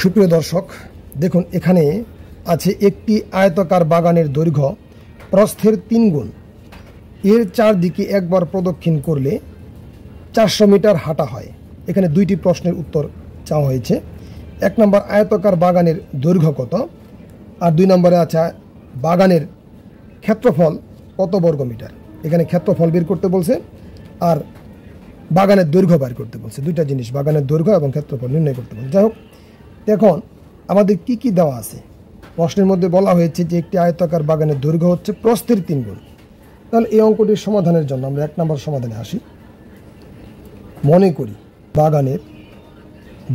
সুপ্রিয় দর্শক, দেখুন এখানে আছে একটি আয়তাকার বাগানের দৈর্ঘ্য প্রস্থের 3 গুণ। এর চারদিকে একবার প্রদক্ষিণ করলে 400 মিটার হাঁটা হয়। এখানে দুইটি প্রশ্নের উত্তর চাওয়া হয়েছে। 1 নম্বর, আয়তাকার বাগানের দৈর্ঘ্য কত, আর 2 নম্বরে আছে বাগানের ক্ষেত্রফল কত বর্গ মিটার। এখানে ক্ষেত্রফল বের করতে বলছে আর বাগানের দৈর্ঘ্য বের করতে বলছে। দুইটা জিনিস, বাগানের দৈর্ঘ্য এবং ক্ষেত্রফল নির্ণয় করতে বলছে। যাই হোক, এখন আমাদের কি কি দেওয়া আছে। প্রশ্নের মধ্যে বলা হয়েছে যে একটি আয়তাকার বাগানের দৈর্ঘ্য হচ্ছে প্রস্থের 3 গুণ। তাহলে এই অঙ্কটির সমাধানের জন্য আমরা 1 নম্বর সমাধানে আসি। মনে করি বাগানের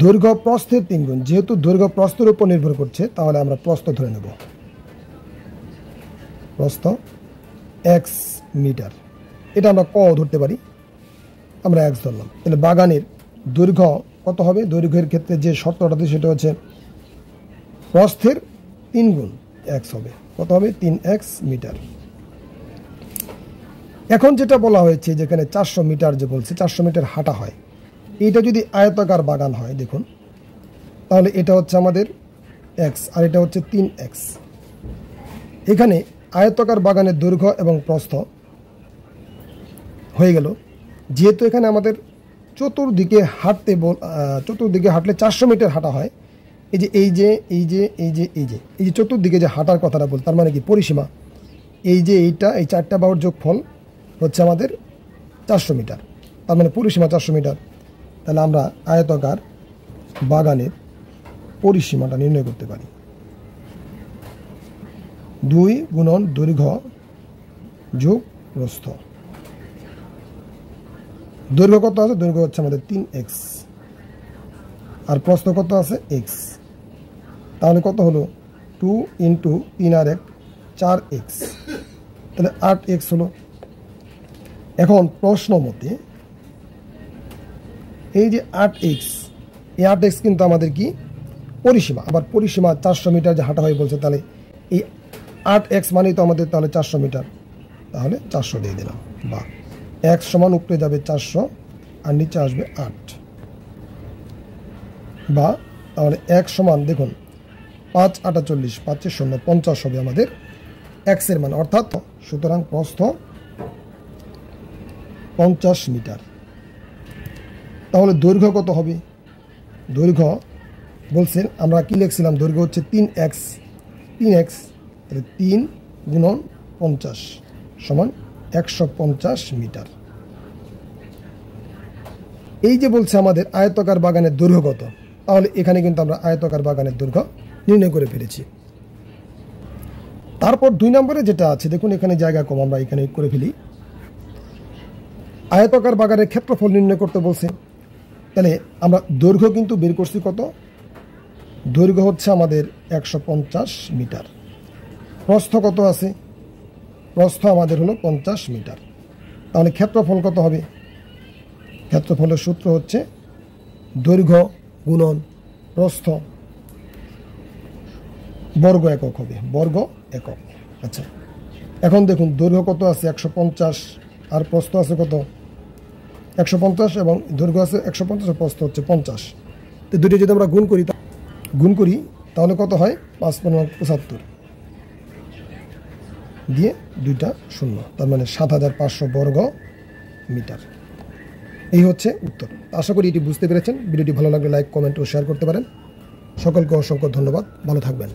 দৈর্ঘ্য প্রস্থের 3 গুণ। যেহেতু দৈর্ঘ্য প্রস্থের উপর নির্ভর করছে, তাহলে আমরা প্রস্থ ধরে নেব। প্রস্থ x মিটার, এটা আমরা ক ধরতে পারি, আমরা x ধরলাম। তাহলে বাগানের দৈর্ঘ্য কত হবে? দৈর্ঘ্যের ক্ষেত্রে যে শর্তটা আছে সেটা হচ্ছে প্রস্থের 3 গুণ x হবে। কত হবে? 3x metre. এখন যেটা বলা হয়েছে যেখানে 400 মিটার যে বলছে, 400 মিটার হাঁটা হয়। এইটা যদি আয়তাকার বাগান হয়, দেখুন তাহলে এটা হচ্ছে আমাদের x আর এটা হচ্ছে 3x। এখানে আয়তাকার বাগানের দৈর্ঘ্য এবং প্রস্থ হয়ে গেল। যেহেতু এখানে আমাদের চতুর্দিকে হাঁটলে 400 মিটার হাঁটা হয়। এই যে চতুর্দিকে যে হাঁটার কথাটা বল, তার মানে কি পরিসীমা, এই 4টা বাহুর যোগফল হচ্ছে আমাদের 400 মিটার, তার মানে পরিসীমা 400 মিটার। তাহলে আমরা আয়তাকার বাগানের পরিসীমাটা নির্ণয় করতে পারি। 2 গুণন দৈর্ঘ্য যোগ প্রস্থ। দৈর্ঘ্য কত আছে? দৈর্ঘ্য হচ্ছে আমাদের 3x আর প্রস্থ কত আছে? x। তাহলে কত হলো? 2 × 3 আর 1 4x, তাহলে 8x হলো। এখন প্রশ্ন মতে এই যে 8x, এই 8x কিন্তু আমাদের কি পরিসীমা। আবার পরিসীমা 400 মিটার যে হাঁটা হয় বলছে, তাহলে এই 8x মানেই তো আমাদের তাহলে 400 মিটার। তাহলে 400 দিয়ে দিলাম, বা x সমান উপরে যাবে 400 আর নিচে আসবে 8, বা তাহলে x সমান দেখুন 5 × 8 = 40, 5 × 0 = 50 হবে আমাদের x এর মান। অর্থাৎ সুতরাং প্রস্থ 50 মিটার। তাহলে দৈর্ঘ্য কত হবে? দৈর্ঘ্য বলছেন, আমরা কি লিখছিলাম? দৈর্ঘ্য হচ্ছে 3x, তাহলে 3 × 50 সমান 150 মিটার। এই যে বলছে আমাদের আয়তাকার বাগানের দৈর্ঘ্য কত, তাহলে এখানে কিন্তু আমরা আয়তাকার বাগানের দৈর্ঘ্য নির্ণয় করে ফেলেছি। তারপর 2 নম্বরে যেটা আছে, দেখুন এখানে জায়গা কম, আমরা এখানে করে ফেলি। আয়তাকার বাগানের ক্ষেত্রফল নির্ণয় করতে বলছে। তাহলে আমরা দৈর্ঘ্য কিন্তু বের করছি কত? দৈর্ঘ্য হচ্ছে আমাদের 150 মিটার। প্রস্থ কত আছে? প্রস্থ আমাদের হলো 50 মিটার। তাহলে ক্ষেত্রফল কত হবে? ক্ষেত্রফলের সূত্র হচ্ছে দৈর্ঘ্য গুণন প্রস্থ, বর্গ একক হবে, বর্গ একক। আচ্ছা, এখন দেখুন দৈর্ঘ্য কত আছে? 150 আর প্রস্থ আছে কত? 150 এবং দৈর্ঘ্য আছে 150 আর প্রস্থ হচ্ছে 50। তো দুটো যদি আমরা গুণ করি তাহলে কত হয়? 5 × 5 = 75 দিয়ে 2টা 0, তার মানে 7500 বর্গ মিটার। এই হচ্ছে উত্তর। আশা করি এটি বুঝতে পেরেছেন। ভিডিওটি ভালো লাগলে লাইক, কমেন্ট ও শেয়ার করতে পারেন। সকলকে অসংখ্য ধন্যবাদ। ভালো থাকবেন।